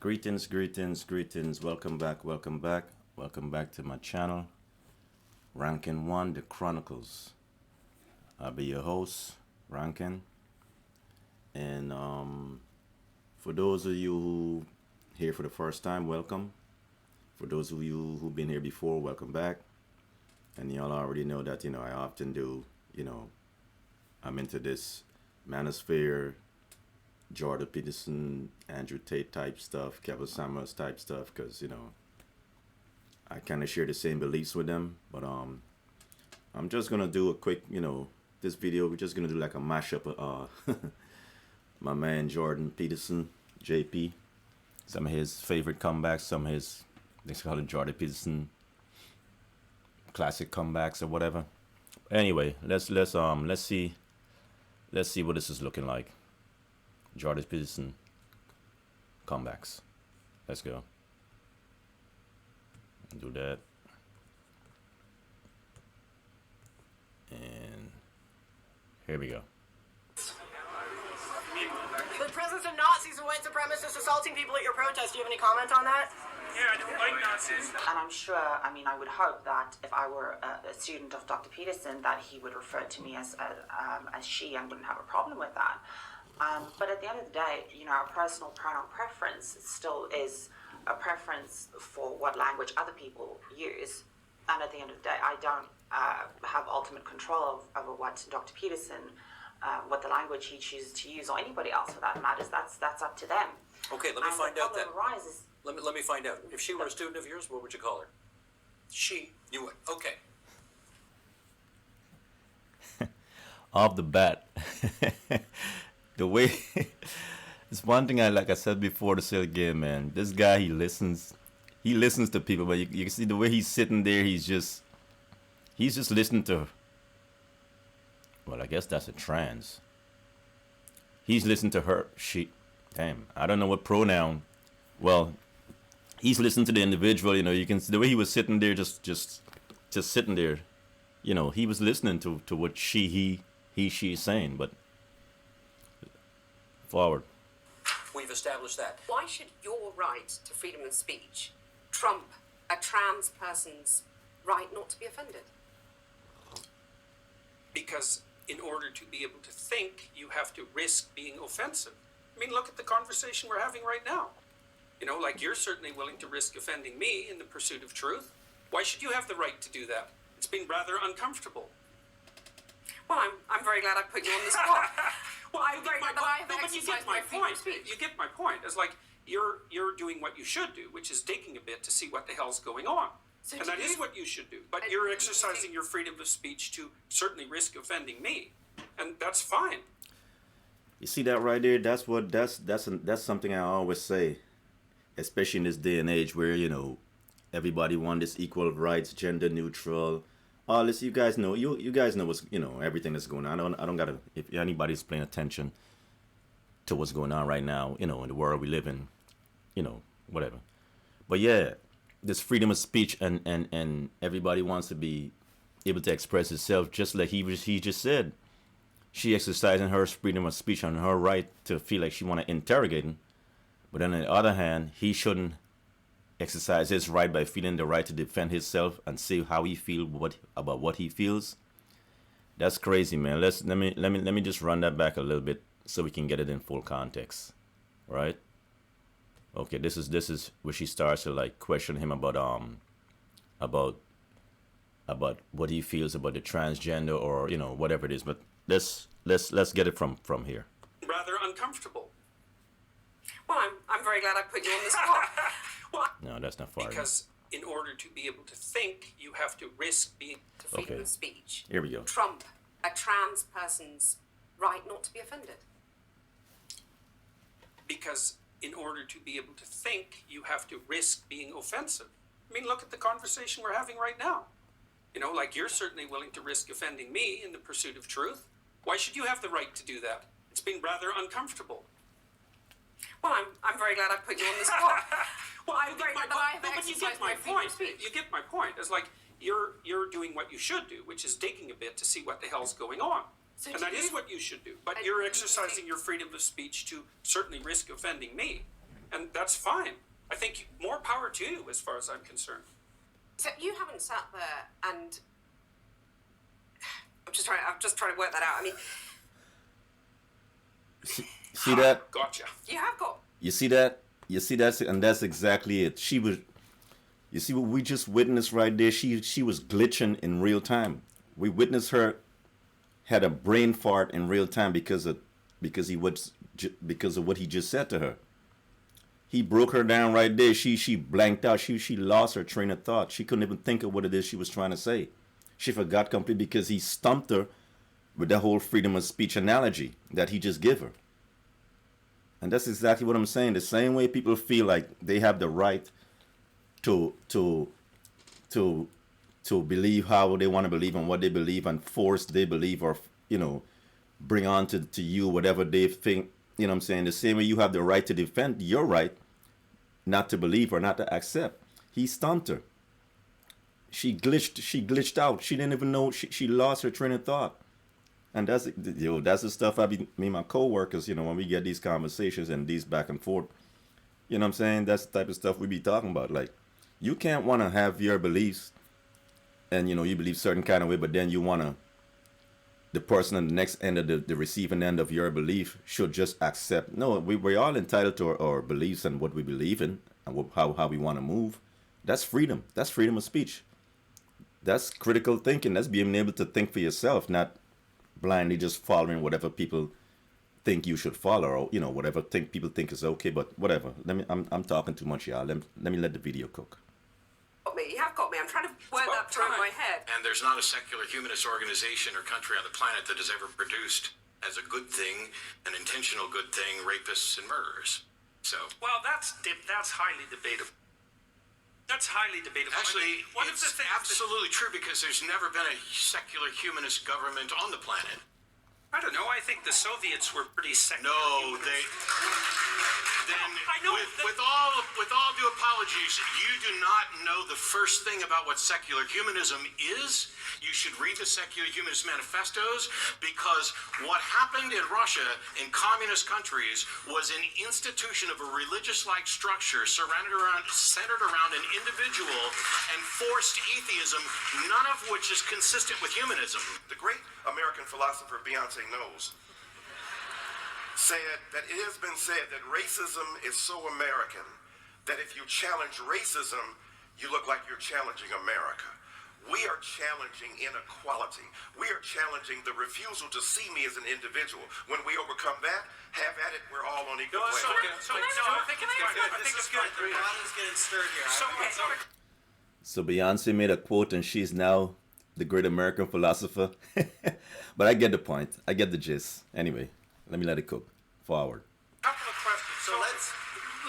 Greetings, greetings, greetings. Welcome back, welcome back, welcome back to my channel, Rankin One, The Chronicles. I'll be your host, Rankin. And for those of you who here for the first time, welcome. For those of you who've been here before, welcome back. And y'all already know that, I often do, I'm into this manosphere, Jordan Peterson, Andrew Tate type stuff, Kevin Samuels type stuff, because I kind of share the same beliefs with them. But I'm just gonna do a quick, this video. We're just gonna do like a mashup of my man Jordan Peterson, JP, some of his favorite comebacks, some of his let's call it Jordan Peterson classic comebacks or whatever. Anyway, let's see what this is looking like. Jordan Peterson comebacks. Let's go. Do that. And here we go. The presence of Nazis and white supremacists assaulting people at your protest. Do you have any comment on that? Yeah, I don't like Nazis. And I'm sure, I would hope that if I were a student of Dr. Peterson, that he would refer to me as she and wouldn't have a problem with that. But at the end of the day, our personal pronoun preference still is a preference for what language other people use. And at the end of the day, I don't have ultimate control over what Dr. Peterson, what the language he chooses to use, or anybody else for that matters. That's up to them. Okay, let me find out then. Arises, Let me find out. If she were a student of yours, what would you call her? She. You would. Okay. Off the bat, the way it's one thing like I said before to say again, man. This guy, he listens to people, but you can see the way he's sitting there. He's just listening to. Well, I guess that's a trans. He's listening to her. She. Damn, I don't know what pronoun. Well, he's listening to the individual. You can see the way he was sitting there, just sitting there. He was listening to what she is saying. But forward. We've established that. Why should your right to freedom of speech trump a trans person's right not to be offended? Because in order to be able to think, you have to risk being offensive. Look at the conversation we're having right now. Like you're certainly willing to risk offending me in the pursuit of truth. Why should you have the right to do that? It's been rather uncomfortable. Well, I'm very glad I put you on the spot. Well, I'm very glad that I have but you get exercised my my freedom point. of speech. You get my point. It's like you're doing what you should do, which is taking a bit to see what the hell's going on. So and do that is you- what you should do. But And you're you exercising think- your freedom of speech to certainly risk offending me. And that's fine. You see that right there? That's something I always say, especially in this day and age where everybody wants this equal rights, gender neutral, all this. You guys know, you guys know what's everything that's going on. I don't gotta. If anybody's paying attention to what's going on right now, in the world we live in, whatever. But yeah, this freedom of speech and everybody wants to be able to express itself, just like he just said. She exercising her freedom of speech and her right to feel like she want to interrogate him. But then on the other hand, he shouldn't exercise his right by feeling the right to defend himself and say how he feel about what he feels. That's crazy, man. Let me just run that back a little bit so we can get it in full context. Right? Okay, this is where she starts to like question him about what he feels about the transgender or whatever it is. But let's get it from here. Rather uncomfortable. Well, I'm very glad I put you on the spot. Well, No, that's not far enough. because in order to be able to think, you have to risk being. To freedom Okay. of speech Here we go. trump a trans person's right not to be offended. Because in order to be able to think, you have to risk being offensive. Look at the conversation we're having right now. Like you're certainly willing to risk offending me in the pursuit of truth. Why should you have the right to do that? It's been rather uncomfortable. Well, I'm very glad I put you on the spot. Well, I'm very glad that I have but you exercised get my my freedom of point. speech. You get my point. It's like you're doing what you should do, which is taking a bit to see what the hell's going on. So And do that is you- what you should do. But and you're do you exercising think- your freedom of speech to certainly risk offending me. and that's fine. I think more power to you as far as I'm concerned. So you haven't sat there and I'm just trying to work that out. I mean, See that? Gotcha. you have got. You see that? You see that? And that's exactly it. She was. You see what we just witnessed right there? She was glitching in real time. We witnessed her had a brain fart in real time because of what he just said to her. He broke her down right there. She blanked out. She lost her train of thought. She couldn't even think of what it is she was trying to say. She forgot completely because he stumped her with that whole freedom of speech analogy that he just gave her. And that's exactly what I'm saying. The same way people feel like they have the right to believe how they want to believe and what they believe and force they believe, or bring on to you whatever they think. You know what I'm saying? The same way you have the right to defend your right not to believe or not to accept. He stumped her. She glitched out. She didn't even know she lost her train of thought. And that's the stuff me and my coworkers, when we get these conversations and these back and forth, you know what I'm saying? That's the type of stuff we be talking about. Like, you can't want to have your beliefs and, you believe certain kind of way, but then you want to, the person on the next end of the receiving end of your belief should just accept. No, we're all entitled to our beliefs and what we believe in and how we want to move. That's freedom. That's freedom of speech. That's critical thinking. That's being able to think for yourself, not blindly just following whatever people think you should follow, or whatever people think is okay. But whatever. I'm talking too much, y'all. Let me let the video cook. You have got me. I'm trying to work that through in my head. And there's not a secular humanist organization or country on the planet that has ever produced as a good thing, an intentional good thing, rapists and murderers. So, Well, that's highly debatable. That's highly debatable. actually, one of the it's things absolutely true, because there's never been a secular humanist government on the planet. I don't know. I think the Soviets were pretty secular. No, humanists. they. Then, I know with all due apologies, you do not know the first thing about what secular humanism is. You should read the Secular Humanist Manifestos, because what happened in Russia, in communist countries, was an institution of a religious-like structure centered around an individual and forced atheism, none of which is consistent with humanism. The great American philosopher Beyonce Knowles said that it has been said that racism is so American that if you challenge racism, you look like you're challenging America. We are challenging inequality. We are challenging the refusal to see me as an individual. When we overcome that, have at it. We're all on equal No, playing so, field. I think it's good. I think it's good. Water's getting stirred here. So Beyonce made a quote, and she's now the great American philosopher. But I get the point. I get the gist. Anyway, let me let it cook. Forward. Couple of questions. So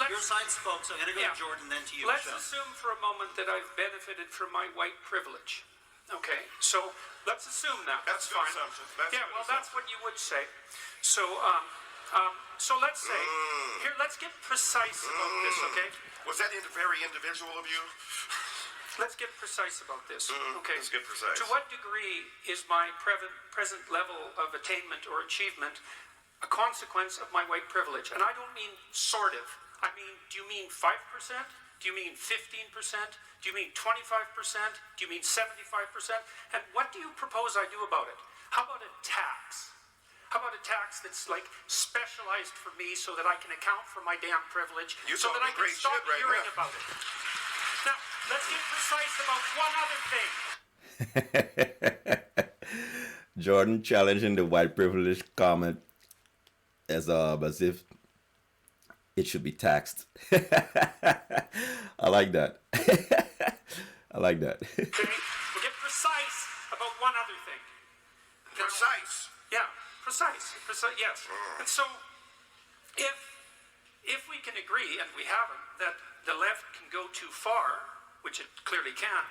your side spoke, so I'm going to go to Jordan, then to you, Let's Michelle. assume for a moment that I've benefited from my white privilege. Okay, so let's assume that. That's a good fine. assumption. That's a Yeah, good well, that's what you would say. So, so let's say, here, let's get precise about this, okay? Was that very individual of you? Let's get precise about this, okay? Let's get precise. To what degree is my present level of attainment or achievement a consequence of my white privilege? And I don't mean sort of. I mean, do you mean 5%? Do you mean 15%? Do you mean 25%? Do you mean 75%? And what do you propose I do about it? How about a tax? How about a tax that's like specialized for me so that I can account for my damn privilege, You're so that I talking can great stop shit right hearing now. about it? Now, let's get precise about one other thing. Jordan challenging the white privilege comment as if it should be taxed. I like that. I like that. Okay? We'll get precise about one other thing. Precise. Yeah, precise, yes. And so, if we can agree, and we haven't, that the left can go too far, which it clearly can,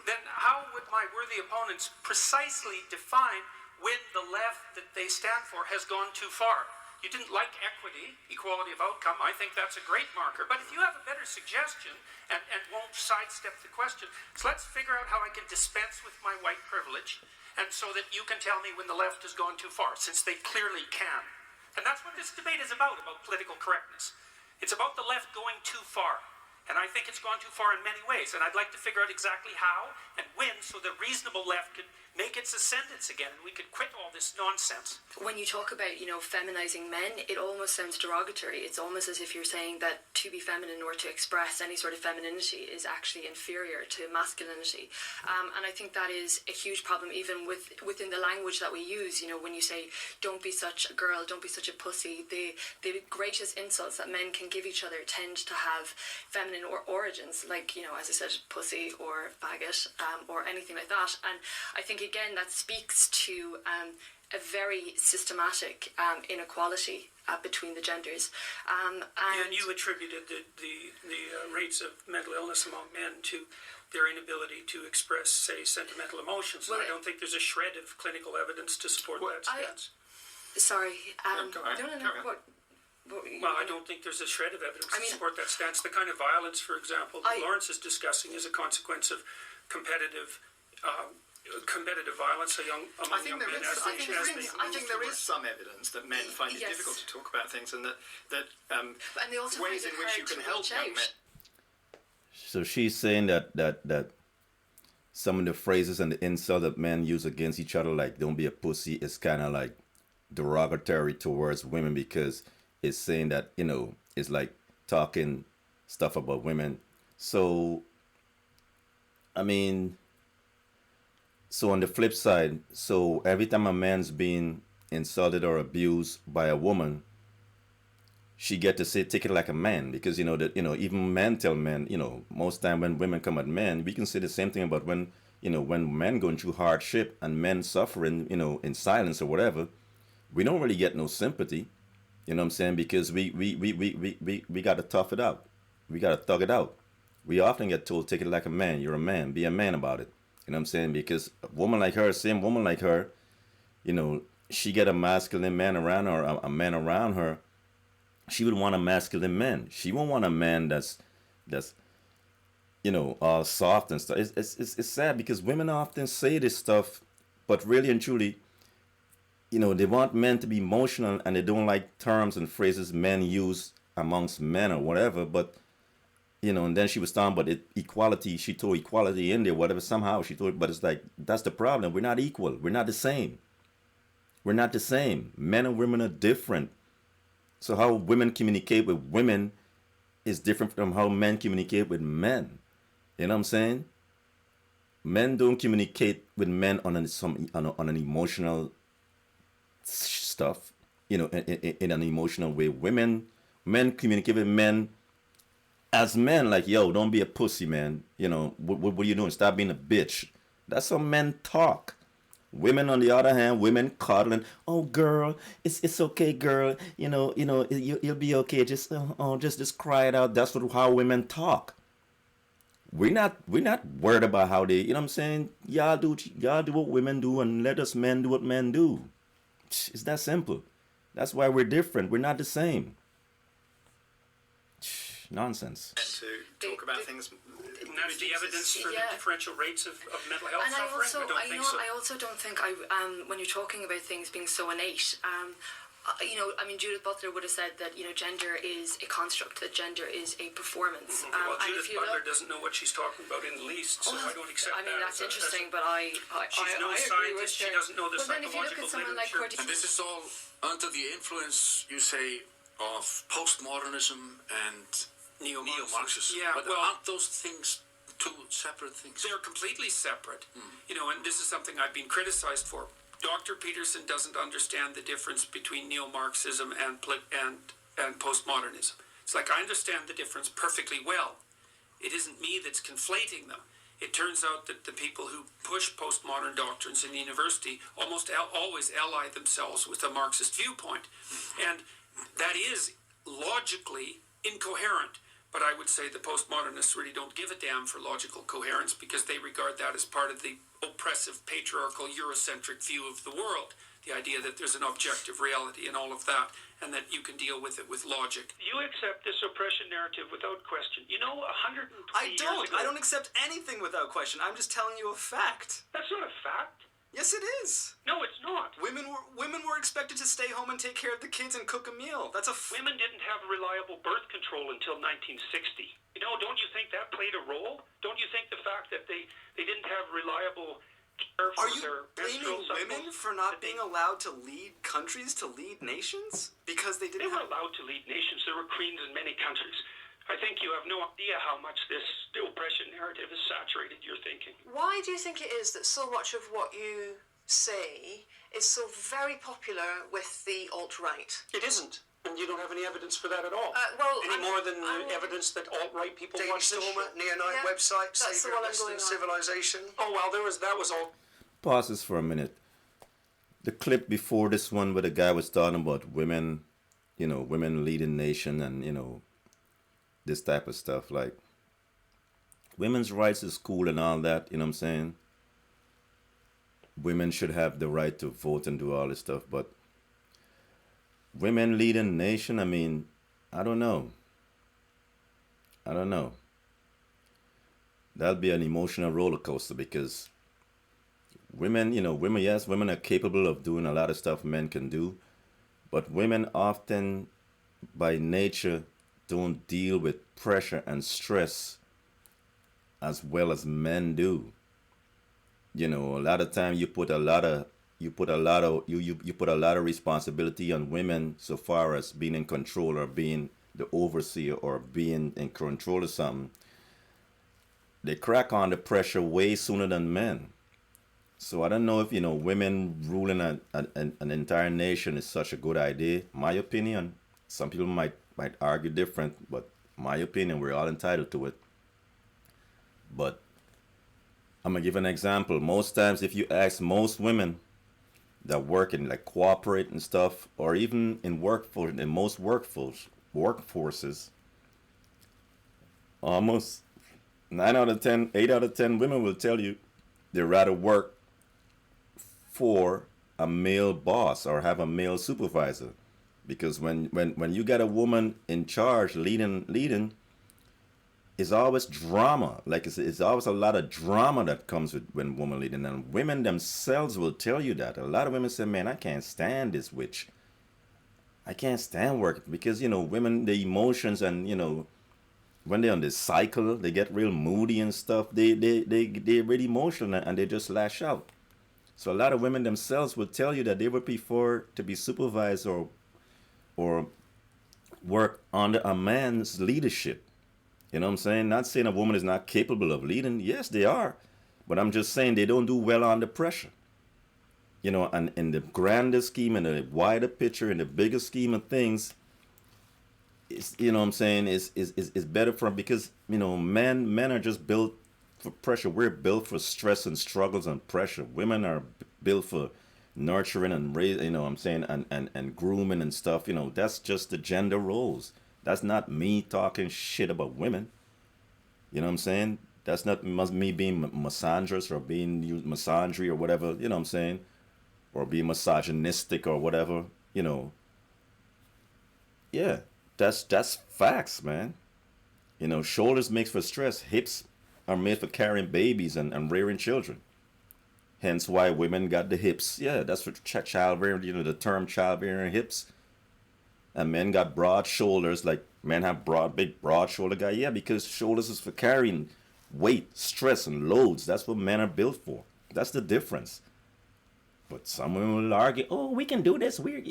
then how would my worthy opponents precisely define when the left that they stand for has gone too far? You didn't like equity, equality of outcome. I think that's a great marker. But if you have a better suggestion and won't sidestep the question, so let's figure out how I can dispense with my white privilege, and so that you can tell me when the left has gone too far, since they clearly can. And that's what this debate is about political correctness. It's about the left going too far. And I think it's gone too far in many ways. And I'd like to figure out exactly how and when so the reasonable left could make its ascendance again and we could quit all this nonsense. When you talk about, feminizing men, it almost sounds derogatory. It's almost as if you're saying that to be feminine or to express any sort of femininity is actually inferior to masculinity. And I think that is a huge problem even within the language that we use. When you say, don't be such a girl, don't be such a pussy, the greatest insults that men can give each other tend to have feminine origins, like, as I said, pussy or faggot, or anything like that. And I think, again, that speaks to a very systematic inequality between the genders. And you attributed the rates of mental illness among men to their inability to express, say, sentimental emotions. Well, I don't think there's a shred of clinical evidence to support that stance. Well, I don't think there's a shred of evidence to support that stance. The kind of violence, for example, that Lawrence is discussing is a consequence of competitive violence among young men. I think there is some evidence that men find it difficult to talk about things, and that and they also ways in which you can help young men. So she's saying that some of the phrases and the insult that men use against each other, like "don't be a pussy," is kind of like derogatory towards women because it's saying that it's like talking stuff about women. So I mean, so on the flip side, so every time a man's being insulted or abused by a woman, she get to say take it like a man, because even men tell men, most time when women come at men, we can say the same thing about when men going through hardship and men suffering, in silence or whatever, we don't really get no sympathy. You know what I'm saying? Because we got to tough it out. We got to thug it out. We often get told, take it like a man. You're a man. Be a man about it. You know what I'm saying? Because a woman like her, same woman like her, she get a masculine man around her, a man around her, she would want a masculine man. She won't want a man that's all soft and stuff. It's sad because women often say this stuff, but really and truly, they want men to be emotional and they don't like terms and phrases men use amongst men or whatever. But, and then she was talking about equality. She told equality in there, whatever, somehow she told, but it's like, that's the problem. We're not equal. We're not the same. We're not the same. Men and women are different. So how women communicate with women is different from how men communicate with men. You know what I'm saying? Men don't communicate with men on an emotional stuff, in an emotional way. Men communicate with men as men, like, yo, don't be a pussy, man. What are you doing? Stop being a bitch. That's how men talk. Women, on the other hand, women coddling. Oh, girl, it's okay, girl. You'll be okay. Just cry it out. That's how women talk. We're not worried about how they. You know what I'm saying? Y'all do what women do, and let us men do what men do. It's that simple. That's why we're different. We're not the same. Nonsense. To talk about things. And that's the evidence for the differential rates of mental health and suffering? I also don't think when you're talking about things being so innate, Judith Butler would have said that, gender is a construct, that gender is a performance. Well, Judith Butler doesn't know what she's talking about in the least, so I don't accept that. That's interesting, but she's no scientist, she doesn't know the psychological literature. And this is all under the influence, you say, of postmodernism and neo-Marxism. Yeah, but aren't those things two separate things? They're completely separate. And this is something I've been criticized for. Dr. Peterson doesn't understand the difference between neo-Marxism and postmodernism. It's like, I understand the difference perfectly well. It isn't me that's conflating them. It turns out that the people who push postmodern doctrines in the university almost always ally themselves with a Marxist viewpoint. And that is logically incoherent. But I would say the postmodernists really don't give a damn for logical coherence because they regard that as part of the oppressive, patriarchal, Eurocentric view of the world. The idea that there's an objective reality and all of that, and that you can deal with it with logic. You accept this oppression narrative without question. 120 years ago... I don't accept anything without question. I'm just telling you a fact. That's not a fact. Yes, it is. No, it's not. Women were expected to stay home and take care of the kids and cook a meal. That's Women didn't have reliable birth control until 1960. You know, don't you think that played a role? Don't you think the fact that they didn't have reliable care for Are you their blaming menstrual women cycles? for not being allowed to lead countries, to lead nations? Because they They didn't were have... allowed to lead nations. There were queens in many countries. I think you have no idea how much this oppression narrative has saturated your thinking. Why do you think it is that so much of what you say is so very popular with the alt-right? It isn't. And you don't have any evidence for that at all. More than evidence that alt-right people Daily watch this Stormer, shit. Neonite Yeah, website, that's the Savior one of I'm going Western on. Civilization. Oh, well, that was all. Pause this for a minute. The clip before this one where the guy was talking about women, you know, women leading nation and, you know, this type of stuff. Like, women's rights is cool and all that, you know what I'm saying? Women should have the right to vote and do all this stuff, but women leading nation, I mean, I don't know. That'll be an emotional roller coaster because women, yes, women are capable of doing a lot of stuff men can do, but women often, by nature, don't deal with pressure and stress as well as men do. You know, a lot of time you put a lot of responsibility on women so far as being in control or being the overseer or being in control of something. They crack on the pressure way sooner than men. So I don't know if, women ruling an entire nation is such a good idea. My opinion, some people might argue different, but my opinion, we're all entitled to it. But I'm gonna give an example. Most times, if you ask most women that work in like corporate and stuff, or even in most workforces, almost 8 out of 10 women will tell you they'd rather work for a male boss or have a male supervisor, because when you got a woman in charge leading, it's always drama. Like it's always a lot of drama that comes with when women leading, and women themselves will tell you that. A lot of women say, "Man, I can't stand this witch. I can't stand work," because women, the emotions and when they're on this cycle, they get real moody and stuff. They're really emotional and they just lash out. So a lot of women themselves will tell you that they would prefer to be supervised or work under a man's leadership. You know what I'm saying? Not saying a woman is not capable of leading. Yes, they are. But I'm just saying they don't do well under pressure. And in the grander scheme, in the wider picture, in the bigger scheme of things, it's, what I'm saying, is better for, because, men are just built for pressure. We're built for stress and struggles and pressure. Women are built for nurturing and raising, what I'm saying, and grooming and stuff. That's just the gender roles. That's not me talking shit about women. You know what I'm saying? That's not me being misandrous or being misandry or whatever, you know what I'm saying? Or being misogynistic or whatever, Yeah, that's facts, man. Shoulders make for stress. Hips are made for carrying babies and rearing children. Hence why women got the hips. Yeah, that's for childbearing, the term childbearing hips. And men got broad shoulders, like men have big broad shoulder guy. Yeah, because shoulders is for carrying weight, stress, and loads. That's what men are built for. That's the difference. But some women will argue, oh, we can do this. We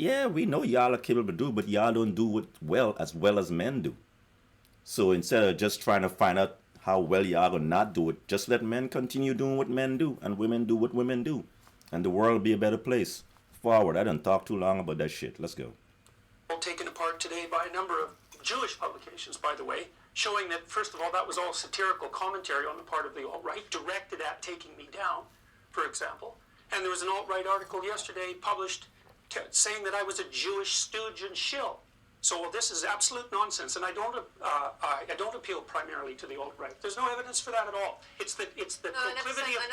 know y'all are capable to do it, but y'all don't do it well as men do. So instead of just trying to find out how well y'all gonna not do it, just let men continue doing what men do and women do what women do. And the world will be a better place. Forward. I done talked too long about that shit. Let's go. Taken apart today by a number of Jewish publications, by the way, showing that, first of all, that was all satirical commentary on the part of the alt-right, directed at taking me down, for example. And there was an alt-right article yesterday published saying that I was a Jewish stooge and shill. So this is absolute nonsense, and I don't appeal primarily to the alt-right. There's no evidence for that at all. It's the proclivity of... I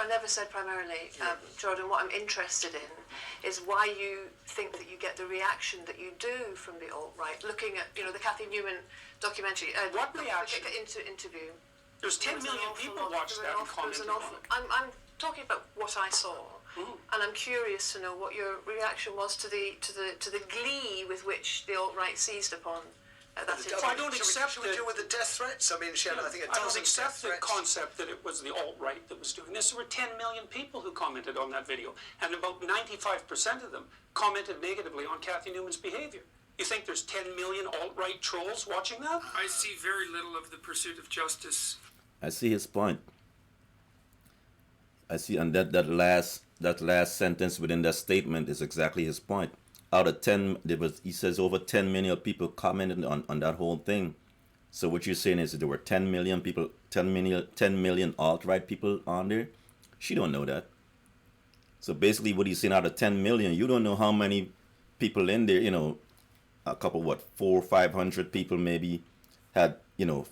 never said primarily, Jordan. What I'm interested in is why you think that you get the reaction that you do from the alt-right. Looking at the Kathy Newman documentary. What reaction? Interview. There's 10 million people watched that and commented on it. talking about what I saw, and I'm curious to know what your reaction was to the glee with which the alt-right seized upon that incident. I don't accept Should we deal with the death threats? I mean, I think I don't accept the concept that it was the alt-right that was doing this. There were 10 million people who commented on that video, and about 95% of them commented negatively on Kathy Newman's behavior. You think there's 10 million alt-right trolls watching that? I see very little of the pursuit of justice. I see his point. I see, and that last sentence within that statement is exactly his point. Out of 10, he says over 10 million people commented on that whole thing. So what you're saying is that there were 10 million people, 10 million alt-right people on there? She don't know that. So basically what he's saying, out of 10 million, you don't know how many people in there, you know, a couple, 400 or 500 people maybe had, you know,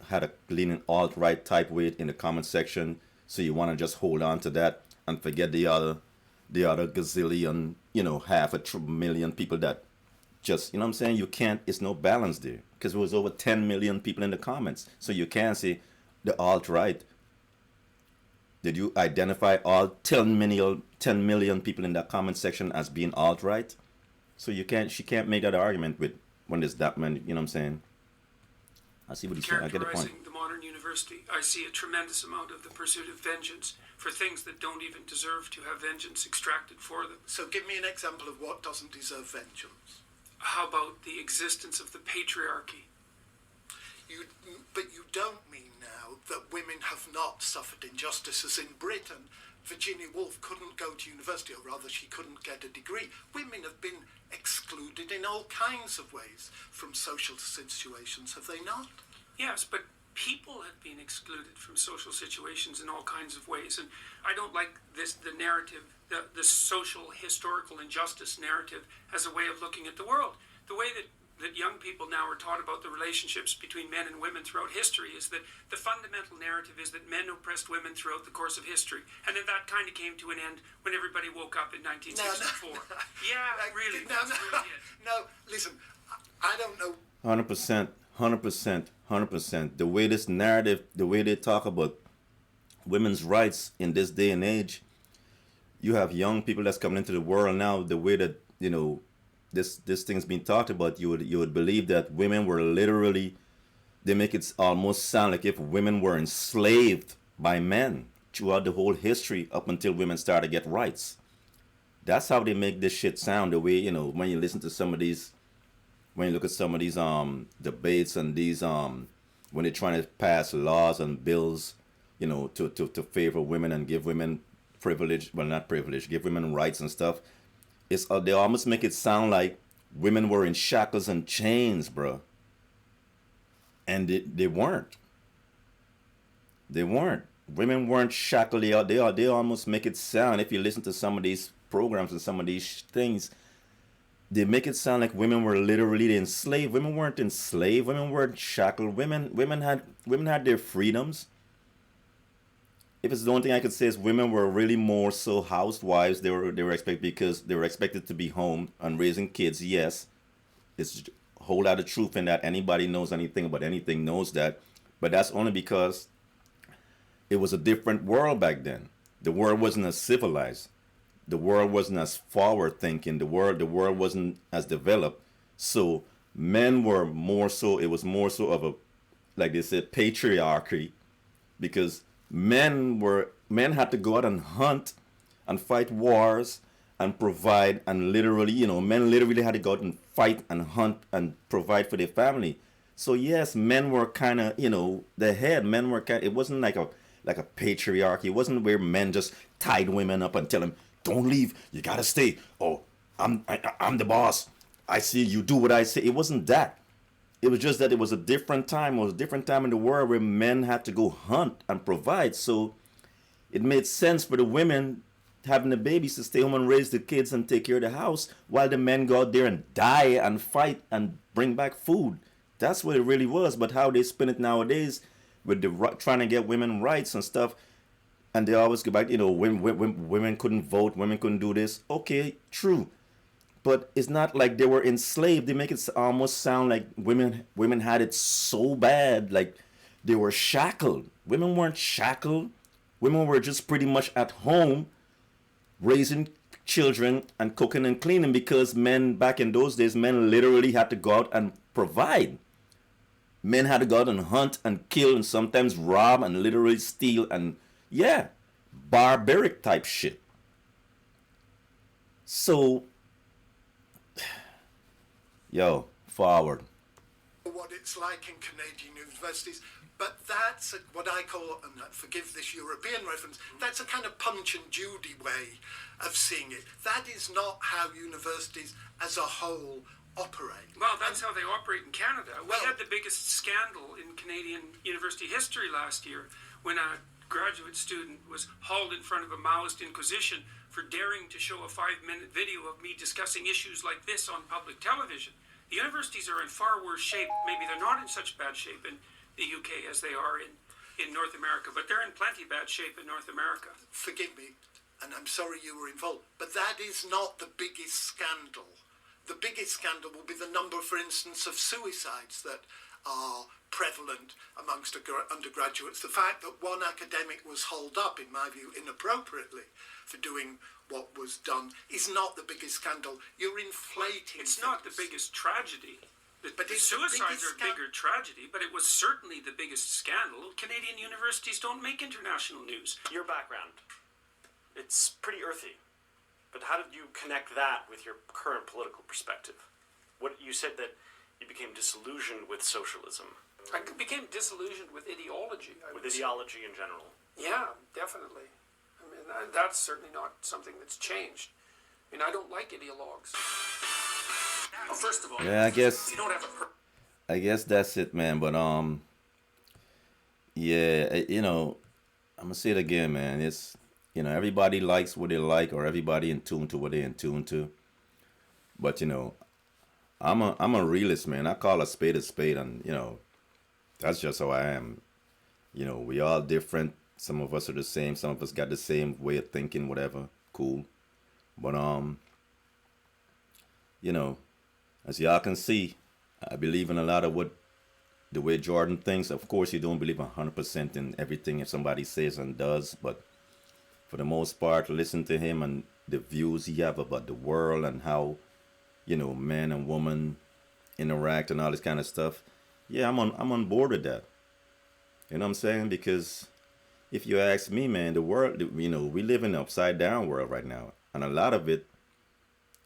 had a leaning alt-right type weight in the comment section. So you want to just hold on to that and forget the other gazillion, you know, half a million people that just, you know what I'm saying? You can't, it's no balance there. Because it was over 10 million people in the comments. So you can't say the alt-right. Did you identify all 10 million people in that comment section as being alt-right? So she can't make that argument with when there's that many, you know what I'm saying? I see what he's saying. I get the point. Characterizing the modern university, I see a tremendous amount of the pursuit of vengeance for things that don't even deserve to have vengeance extracted for them. So give me an example of what doesn't deserve vengeance. How about the existence of the patriarchy? But you don't mean now that women have not suffered injustices in Britain. Virginia Woolf couldn't go to university, or rather she couldn't get a degree. Women have been excluded in all kinds of ways from social situations, have they not? Yes, but people have been excluded from social situations in all kinds of ways, and I don't like the narrative, the social historical injustice narrative as a way of looking at the world. The way that young people now are taught about the relationships between men and women throughout history is that the fundamental narrative is that men oppressed women throughout the course of history, and then that kind of came to an end when everybody woke up in 1964. No. Yeah, really. No, listen, I don't know. 100%. The way this narrative, the way they talk about women's rights in this day and age, you have young people that's coming into the world now, the way that, you know, this thing's being talked about, you would believe that women were literally, they make it almost sound like if women were enslaved by men throughout the whole history up until women started to get rights. That's how they make this shit sound, the way, you know, when you listen to some of these, when you look at some of these debates and these when they're trying to pass laws and bills, you know, to favor women and give women privilege, well, not privilege, give women rights and stuff. It's they almost make it sound like women were in shackles and chains, bro. And they weren't. They weren't. Women weren't shackled out. They almost make it sound, if you listen to some of these programs and some of these things, they make it sound like women were literally enslaved. Women weren't enslaved. Women weren't shackled. Women had their freedoms. If it's the only thing I could say is women were really more so housewives. They were expected, because they were expected to be home and raising kids. Yes, it's a whole lot of truth in that. Anybody knows anything about anything knows that, but that's only because it was a different world back then. The world wasn't as civilized. The world wasn't as forward thinking. The world wasn't as developed. So men were more so. It was more so of a, like they said, patriarchy, because men had to go out and hunt and fight wars and provide, and literally, you know, men literally had to go out and fight and hunt and provide for their family. So yes, men were kind of, you know, the head. Men were kind. It wasn't like a patriarchy. It wasn't where men just tied women up and tell them, "Don't leave. You gotta stay. Oh, I'm the boss. I see you do what I say." It wasn't that. It was just that it was a different time. It was a different time in the world where men had to go hunt and provide. So it made sense for the women having the babies to stay home and raise the kids and take care of the house, while the men go out there and die and fight and bring back food. That's what it really was. But how they spin it nowadays with trying to get women rights and stuff, and they always go back, you know, women couldn't vote, women couldn't do this. Okay, true. But it's not like they were enslaved. They make it almost sound like women had it so bad, like they were shackled. Women weren't shackled. Women were just pretty much at home raising children and cooking and cleaning, because men back in those days, men literally had to go out and provide. Men had to go out and hunt and kill and sometimes rob and literally steal and, yeah, barbaric type shit. So, yo, forward. What it's like in Canadian universities, but that's what I call, and forgive this European reference, that's a kind of Punch and Judy way of seeing it. That is not how universities as a whole operate. Well, that's how they operate in Canada. We had the biggest scandal in Canadian university history last year when a graduate student was hauled in front of a Maoist inquisition for daring to show a 5-minute video of me discussing issues like this on public television. The universities are in far worse shape. Maybe they're not in such bad shape in the UK as they are in North America, but they're in plenty bad shape in North America. Forgive me, and I'm sorry you were involved, but that is not the biggest scandal. The biggest scandal will be the number, for instance, of suicides that are prevalent amongst undergraduates. The fact that one academic was hauled up, in my view, inappropriately for doing what was done is not the biggest scandal. You're inflating It's not the biggest tragedy. But The it's the suicides biggest are a bigger tragedy, but it was certainly the biggest scandal. Canadian universities don't make international news. Your background, it's pretty earthy. But how did you connect that with your current political perspective? What you said that you became disillusioned with socialism. I became disillusioned with ideology. With ideology in general. Yeah, definitely. I mean, that's certainly not something that's changed. I mean, I don't like ideologues. Well, first of all, Yeah, you don't have a I guess that's it, man. But yeah, you know, I'm gonna say it again, man. It's, you know, everybody likes what they like, or everybody in tune to what they're in tune to. But you know, I'm a realist, man. I call a spade, and you know, that's just how I am. You know, we all different. Some of us are the same. Some of us got the same way of thinking. Whatever, cool. But you know, as y'all can see, I believe in a lot of the way Jordan thinks. Of course, you don't believe 100% in everything if somebody says and does, but for the most part, listen to him and the views he have about the world and how, you know, man and woman interact and all this kind of stuff. Yeah, I'm on board with that. You know what I'm saying? Because if you ask me, man, the world, you know, we live in an upside down world right now, and a lot of it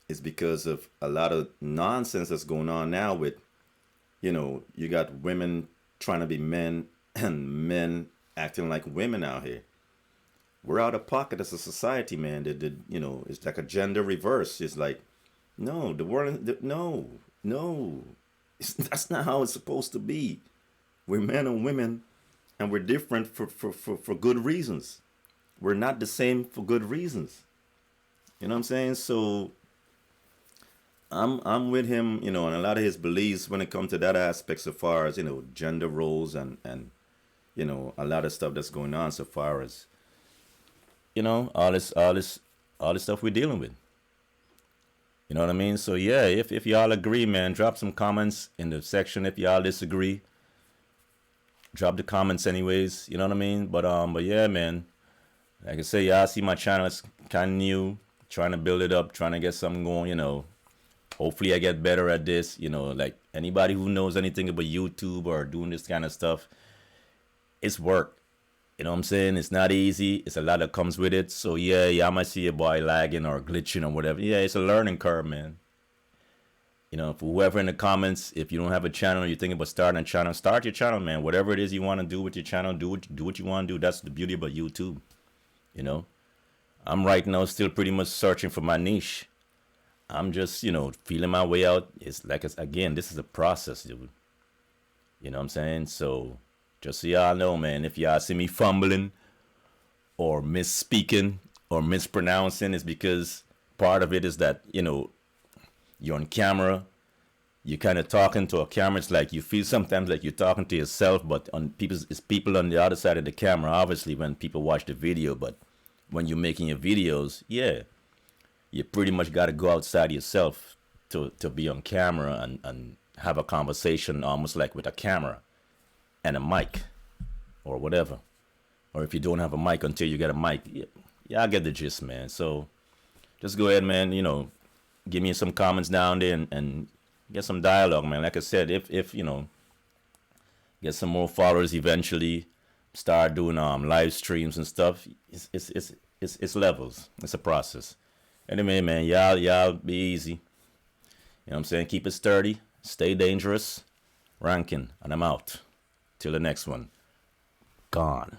is because of a lot of nonsense that's going on now with, you know, you got women trying to be men and men acting like women out here. We're out of pocket as a society, man. You know, it's like a gender reverse. It's like, no, the world, no, that's not how it's supposed to be. We're men and women, and we're different for good reasons. We're not the same for good reasons. You know what I'm saying? So I'm with him, you know, and a lot of his beliefs when it comes to that aspect, so far as, you know, gender roles and you know, a lot of stuff that's going on, so far as, you know, all this stuff we're dealing with. You know what I mean? So yeah, if y'all agree, man, drop some comments in the section. If y'all disagree, drop the comments anyways. You know what I mean? But yeah, man, like I say, y'all see my channel, it's kind of new, trying to build it up, trying to get something going, you know. Hopefully I get better at this, you know, like anybody who knows anything about YouTube or doing this kind of stuff, it's work. You know what I'm saying? It's not easy. It's a lot that comes with it. So yeah, I might see a boy lagging or glitching or whatever. Yeah, it's a learning curve, man. You know, for whoever in the comments, if you don't have a channel or you're thinking about starting a channel, start your channel, man. Whatever it is you want to do with your channel, do what you want to do. That's the beauty about YouTube. You know, I'm right now still pretty much searching for my niche. I'm just, you know, feeling my way out. It's like, again, this is a process, dude. You know what I'm saying? So just so y'all know, man, if y'all see me fumbling or misspeaking or mispronouncing, it's because part of it is that, you know, you're on camera, you're kind of talking to a camera. It's like you feel sometimes like you're talking to yourself, but it's people on the other side of the camera, obviously, when people watch the video. But when you're making your videos, yeah, you pretty much got to go outside yourself to be on camera and have a conversation almost like with a camera and a mic or whatever. or if you don't have a mic until you get a mic. Yeah, I get the gist, man. So just go ahead, man. You know, give me some comments down there and get some dialogue, man. Like I said, if you know, get some more followers eventually, start doing live streams and stuff. It's levels. It's a process. Anyway, man, y'all be easy. You know what I'm saying? Keep it sturdy. Stay dangerous. Rankin, and I'm out. Till the next one. Gone.